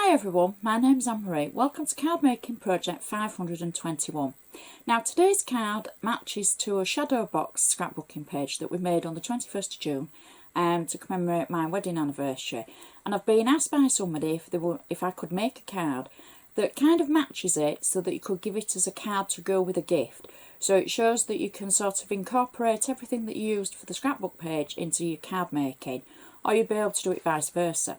Hi everyone, my name's Anne-Marie. Welcome to Card Making Project 521. Now today's card matches to a Shadow Box scrapbooking page that we made on the 21st of June to commemorate my wedding anniversary. And I've been asked by somebody if I could make a card that kind of matches it so that you could give it as a card to go with a gift. So it shows that you can sort of incorporate everything that you used for the scrapbook page into your card making, or you'll be able to do it vice versa.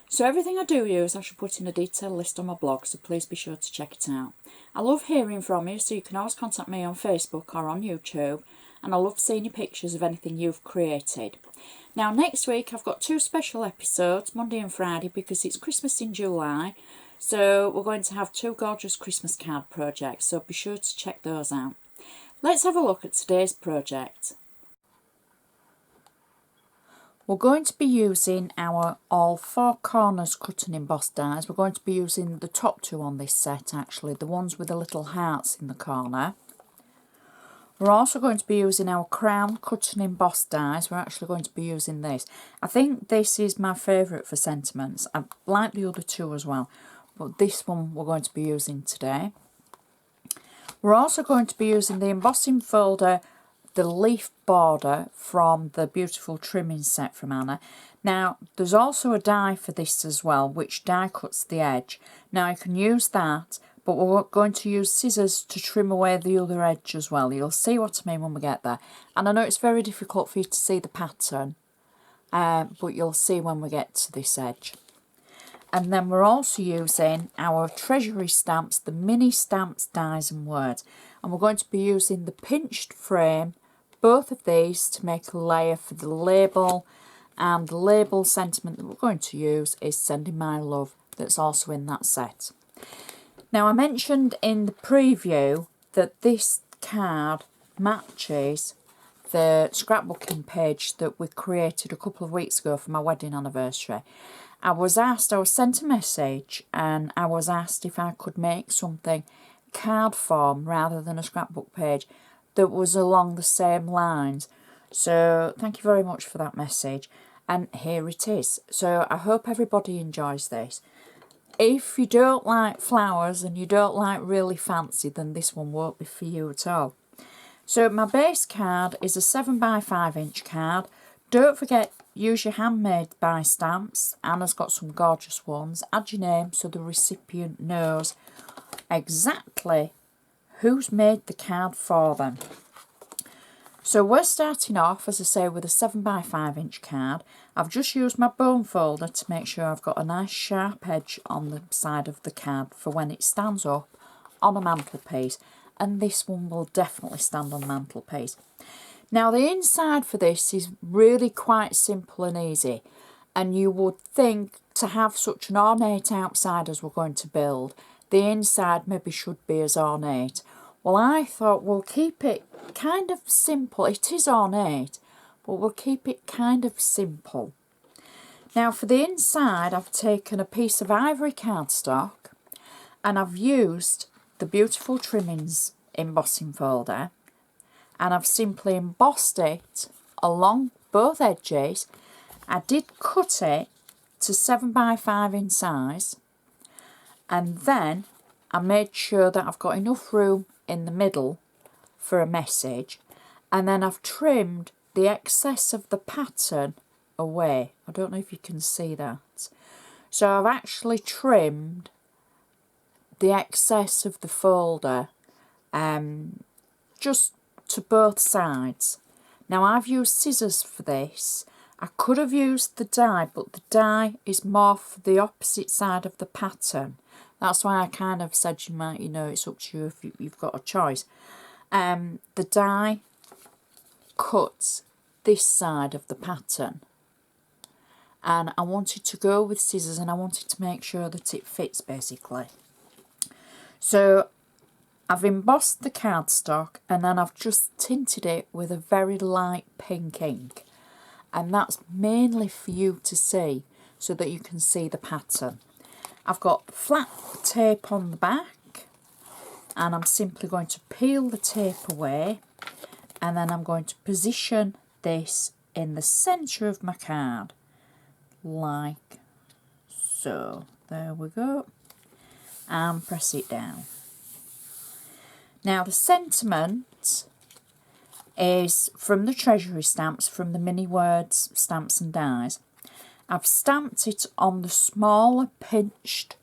So everything I do use I shall put in a detailed list on my blog, so please be sure to check it out. I love hearing from you, so you can always contact me on Facebook or on YouTube, and I love seeing your pictures of anything you've created. Now next week I've got two special episodes, Monday and Friday, because it's Christmas in July, so we're going to have two gorgeous Christmas card projects, so be sure to check those out. Let's have a look at today's project. We're going to be using our all four corners cut and embossed dies. We're going to be using the top two on this set, actually, the ones with the little hearts in the corner. We're also going to be using our crown cut and embossed dies. We're actually going to be using this. I think this is my favourite for sentiments. I like the other two as well, but this one we're going to be using today. We're also going to be using the embossing folder, the leaf border from the beautiful trimming set from Anna. Now there's also a die for this as well, which die cuts the edge. Now you can use that, but we're going to use scissors to trim away the other edge as well. You'll see what I mean when we get there. And I know it's very difficult for you to see the pattern, but you'll see when we get to this edge. And then we're also using our treasury stamps, the mini stamps, dies and words. And we're going to be using the pinched frame, both of these, to make a layer for the label. And the label sentiment that we're going to use is Sending My Love, that's also in that set. Now I mentioned in the preview that this card matches the scrapbooking page that we created a couple of weeks ago for my wedding anniversary. I was sent a message and I was asked if I could make something card form rather than a scrapbook page that was along the same lines. So thank you very much for that message, and here it is. So I hope everybody enjoys this. If you don't like flowers and you don't like really fancy, then this one won't be for you at all. So my base card is a 7x5" card. Don't forget, use your handmade by stamps. Anna's got some gorgeous ones. Add your name so the recipient knows exactly who's made the card for them. So we're starting off, as I say, with a 7x5" card. I've just used my bone folder to make sure I've got a nice sharp edge on the side of the card for when it stands up on a mantelpiece. And this one will definitely stand on the mantelpiece. Now the inside for this is really quite simple and easy, and you would think to have such an ornate outside as we're going to build, the inside maybe should be as ornate. Well, I thought we'll keep it kind of simple. It is ornate, but we'll keep it kind of simple. Now for the inside, I've taken a piece of ivory cardstock and I've used the beautiful trimmings embossing folder, and I've simply embossed it along both edges. I did cut it to 7x5 in size, and then I made sure that I've got enough room in the middle for a message, and then I've trimmed the excess of the pattern away. I don't know if you can see that. So I've actually trimmed the excess of the folder just to both sides. Now I've used scissors for this. I could have used the die, but the die is more for the opposite side of the pattern. That's why I kind of said you might, it's up to you if you've got a choice. The die cuts this side of the pattern, and I wanted to go with scissors, and I wanted to make sure that it fits basically. So I've embossed the cardstock, and then I've just tinted it with a very light pink ink, and that's mainly for you to see so that you can see the pattern. I've got flat tape on the back, and I'm simply going to peel the tape away, and then I'm going to position this in the centre of my card like so. There we go. And press it down. Now the sentiment is from the treasury stamps, from the mini words stamps and dies. I've stamped it on the smaller pinched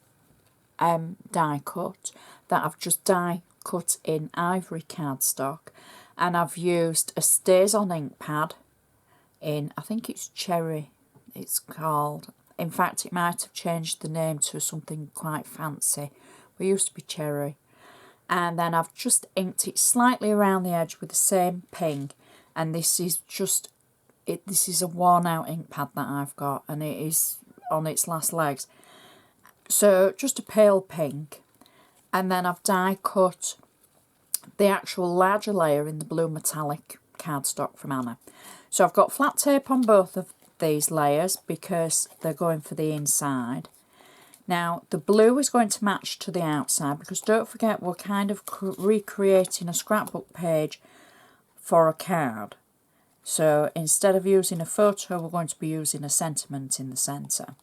die cut that I've just die cut in ivory cardstock, and I've used a stays on ink pad in, I think it's Cherry it's called. In fact, it might have changed the name to something quite fancy. It used to be Cherry. And then I've just inked it slightly around the edge with the same pink, and this is just this is a worn out ink pad that I've got, and it is on its last legs. So just a pale pink, and then I've die cut the actual larger layer in the blue metallic cardstock from Anna. So I've got flat tape on both of these layers because they're going for the inside. Now the blue is going to match to the outside, because don't forget we're kind of recreating a scrapbook page for a card. So instead of using a photo, we're going to be using a sentiment in the centre.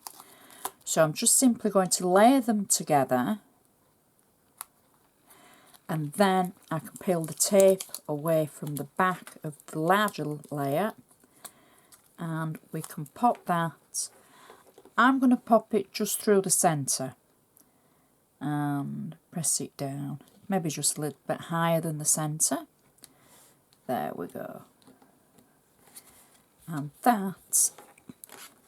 So I'm just simply going to layer them together, and then I can peel the tape away from the back of the larger layer, and we can pop that. I'm going to pop it just through the centre and press it down, maybe just a little bit higher than the centre. There we go. And that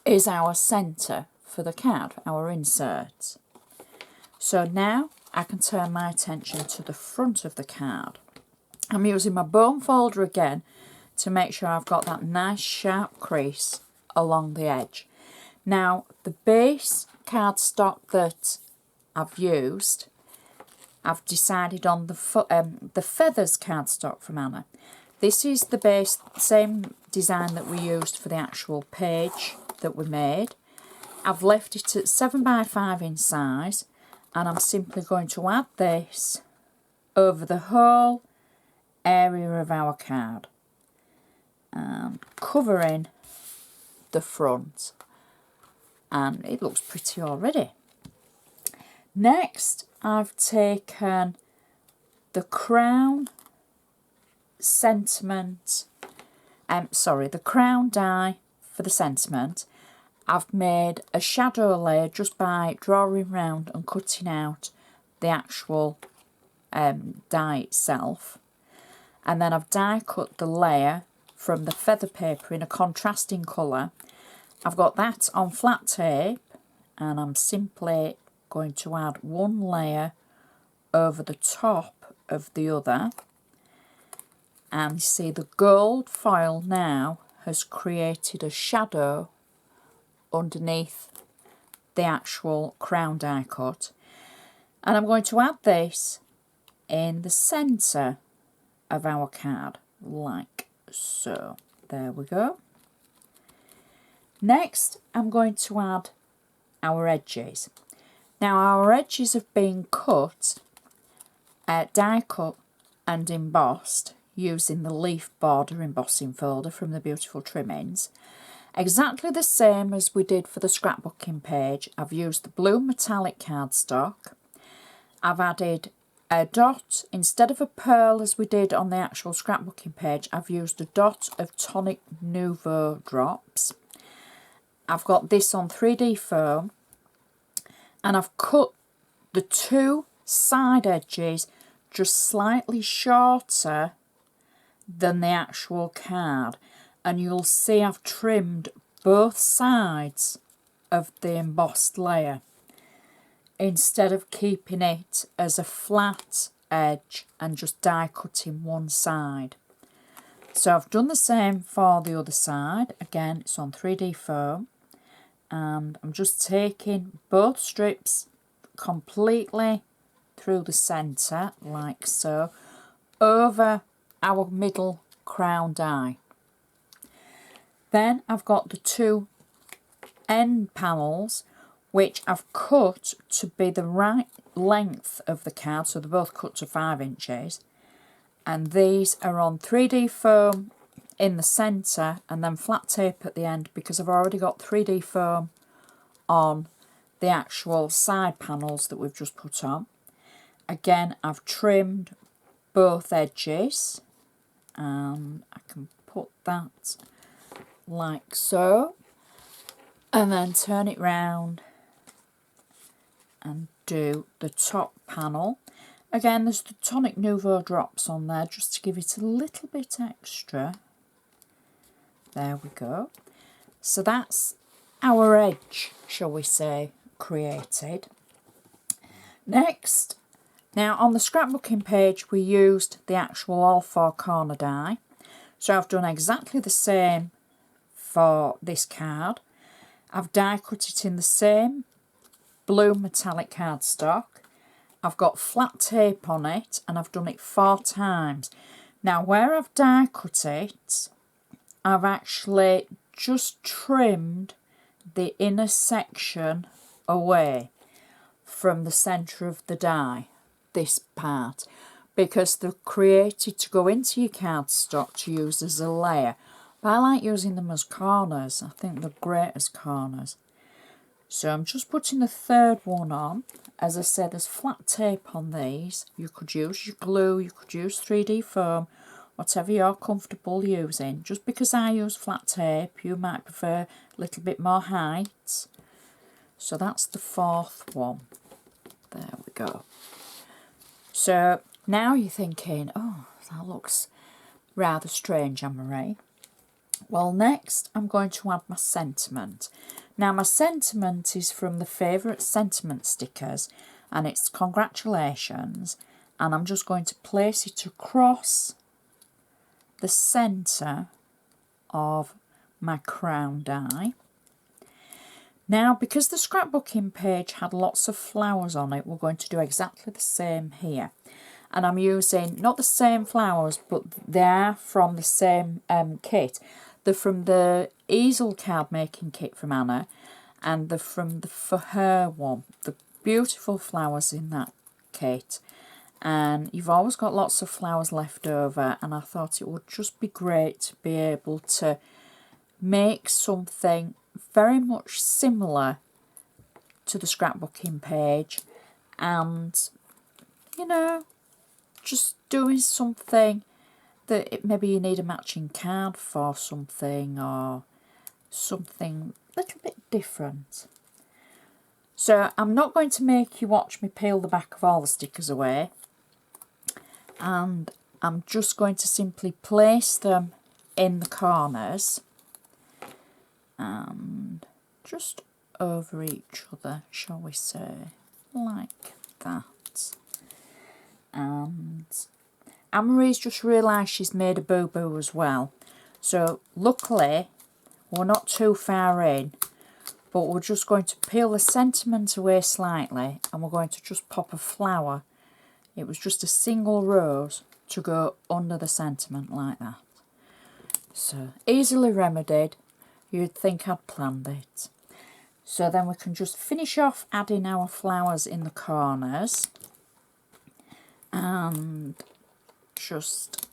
is our centre for the card, our insert. So now I can turn my attention to the front of the card. I'm using my bone folder again to make sure I've got that nice sharp crease along the edge. Now the base cardstock that I've used, I've decided on the feathers cardstock from Anna. This is the base, same design that we used for the actual page that we made. I've left it at 7x5 in size, and I'm simply going to add this over the whole area of our card and covering the front, and it looks pretty already. Next, I've taken the crown sentiment, the crown die for the sentiment. I've made a shadow layer just by drawing round and cutting out the actual die itself, and then I've die cut the layer from the feather paper in a contrasting colour. I've got that on flat tape, and I'm simply going to add one layer over the top of the other, and you see the gold foil now has created a shadow underneath the actual crown die cut, and I'm going to add this in the centre of our card like so. There we go. Next I'm going to add our edges. Now our edges have been cut, die cut and embossed using the leaf border embossing folder from the Beautiful Trimmings. Exactly the same as we did for the scrapbooking page. I've used the blue metallic cardstock. I've added a dot, instead of a pearl as we did on the actual scrapbooking page, I've used a dot of Tonic Nouveau drops. I've got this on 3D foam, and I've cut the two side edges just slightly shorter than the actual card, and you'll see I've trimmed both sides of the embossed layer instead of keeping it as a flat edge and just die cutting one side. So I've done the same for the other side. Again, it's on 3D foam, and I'm just taking both strips completely through the centre like so over our middle crown die. Then I've got the two end panels which I've cut to be the right length of the card, so they're both cut to 5 inches, and these are on 3D foam in the centre and then flat tape at the end, because I've already got 3D foam on the actual side panels that we've just put on. Again, I've trimmed both edges, and I can put that like so, and then turn it round and do the top panel. Again, there's the Tonic Nouveau drops on there just to give it a little bit extra. There we go. So that's our edge, shall we say, created. Next, now on the scrapbooking page we used the actual all four corner die. So I've done exactly the same for this card. I've die cut it in the same blue metallic cardstock. I've got flat tape on it and I've done it 4 times. Now where I've die cut it, I've actually just trimmed the inner section away from the centre of the die, this part, because they're created to go into your cardstock to use as a layer. But I like using them as corners. I think they're great as corners. So I'm just putting the third one on. As I said, there's flat tape on these. You could use your glue, you could use 3D foam, whatever you're comfortable using. Just because I use flat tape, you might prefer a little bit more height. So that's the 4th one. There we go. So now you're thinking, oh, that looks rather strange, Anne-Marie. Well, next I'm going to add my sentiment. Now my sentiment is from the favourite sentiment stickers, and it's congratulations, and I'm just going to place it across the centre of my crown die. Now, because the scrapbooking page had lots of flowers on it, we're going to do exactly the same here. And I'm using, not the same flowers, but they are from the same kit. They're from the easel card making kit from Anna, and they're from the For Her one. The beautiful flowers in that kit. And you've always got lots of flowers left over, and I thought it would just be great to be able to make something very much similar to the scrapbooking page, and you know, just doing something that maybe you need a matching card for something, or something a little bit different. So I'm not going to make you watch me peel the back of all the stickers away, and I'm just going to simply place them in the corners and just over each other, shall we say, like that. And Anne-Marie's just realised she's made a boo-boo as well. So luckily we're not too far in, but we're just going to peel the sentiment away slightly, and we're going to just pop a flower. It was just a single rose to go under the sentiment like that. So easily remedied. You'd think I'd planned it. So then we can just finish off adding our flowers in the corners, and just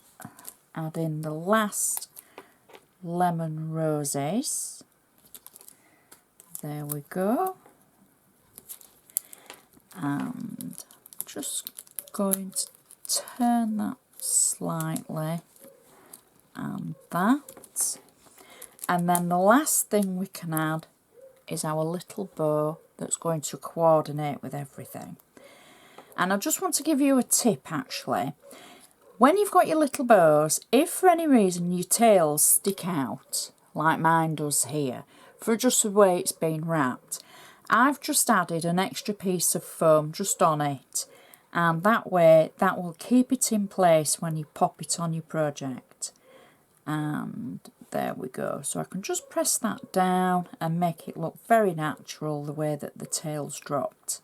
add in the last lemon roses. There we go. And just going to turn that slightly, and that. And then the last thing we can add is our little bow that's going to coordinate with everything. And I just want to give you a tip actually. When you've got your little bows, if for any reason your tails stick out, like mine does here, for just the way it's been wrapped, I've just added an extra piece of foam just on it, and that way that will keep it in place when you pop it on your project. And there we go. So I can just press that down and make it look very natural the way that the tail's dropped.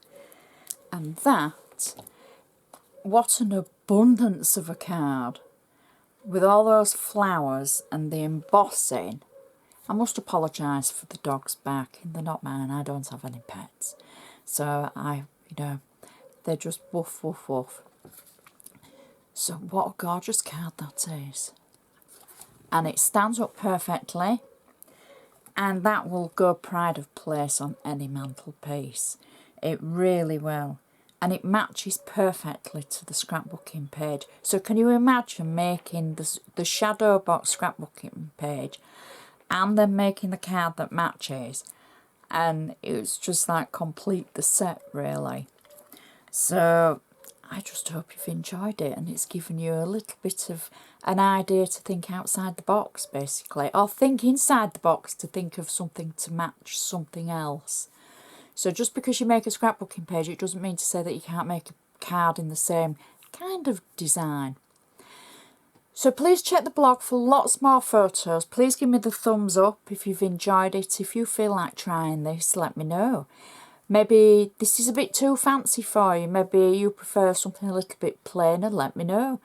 And that, what an abundance of a card with all those flowers and the embossing. I must apologise for the dog's barking. They're not mine. I don't have any pets. So they're just woof, woof, woof. So what a gorgeous card that is. And it stands up perfectly. and that will go pride of place on any mantelpiece. It really will. And it matches perfectly to the scrapbooking page. So can you imagine making the shadow box scrapbooking page and then making the card that matches? And it's just like complete the set, really. So I just hope you've enjoyed it and it's given you a little bit of an idea to think outside the box, basically, or think inside the box to think of something to match something else. So just because you make a scrapbooking page, it doesn't mean to say that you can't make a card in the same kind of design. So please check the blog for lots more photos. Please give me the thumbs up if you've enjoyed it. If you feel like trying this, let me know. Maybe this is a bit too fancy for you. Maybe you prefer something a little bit plainer. Let me know.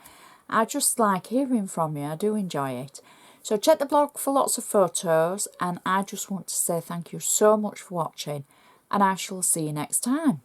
I just like hearing from you. I do enjoy it. So check the blog for lots of photos. And I just want to say thank you so much for watching. And I shall see you next time.